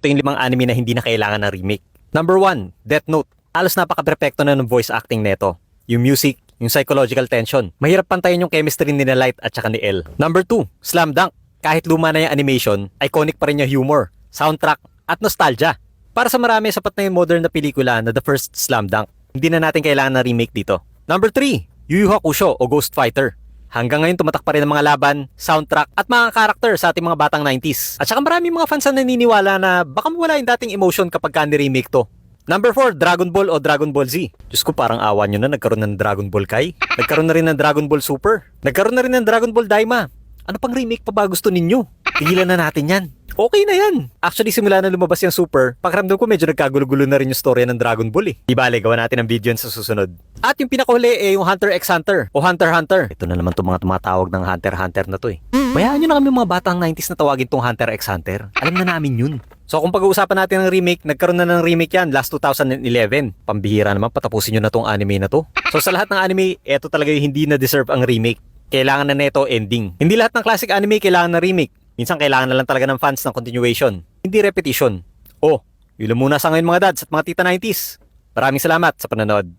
Ito yung 5 anime na hindi na kailangan ng remake. Number 1, Death Note. Halos napaka-perfecto na ng voice acting neto. Yung music, yung psychological tension. Mahirap pantayin yung chemistry ni Light at saka ni L. Number 2, Slam Dunk. Kahit luma na yung animation, iconic pa rin yung humor, soundtrack, at nostalgia. Para sa marami, sapat na yung modern na pelikula na the first Slam Dunk. Hindi na natin kailangan ng remake dito. Number 3, Yu Yu Hakusho o Ghost Fighter. Hanggang ngayon tumatak pa rin ang mga laban, soundtrack at mga karakter sa ating mga batang 90s. At saka maraming mga fans na naniniwala na baka mawala yung dating emotion kapag ni-remake to. Number 4, Dragon Ball o Dragon Ball Z. Diyos ko, parang awa nyo na nagkaroon ng Dragon Ball Kai. Nagkaroon na rin ng Dragon Ball Super. Nagkaroon na rin ng Dragon Ball Daima. Ano pang remake pa ba gusto ninyo? Tigilan na natin yan. Okay na yan. Actually, simula na lumabas yung Super, pakiramdam ko medyo nagkagulo-gulo na rin yung storya ng Dragon Ball eh. Di bale, gawa natin ang video sa susunod. At yung pinakahuli eh yung Hunter x Hunter o Hunter x Hunter. Ito na naman itong mga tumatawag ng Hunter x Hunter na to eh. Bayaan nyo na kami mga batang 90s na tawagin tong Hunter x Hunter. Alam na namin yun. So kung pag-uusapan natin ng remake, nagkaroon na ng remake yan last 2011. Pambihira naman, patapusin nyo na tong anime na to. So sa lahat ng anime, eto talaga yung hindi na deserve ang remake. Kailangan na neto ending. Hindi lahat ng classic anime kailangan na remake. Minsan kailangan na lang talaga ng fans ng continuation, hindi repetition. Oh, yun lang muna sa ngayon mga dads at mga tita 90s. Maraming salamat sa panonood.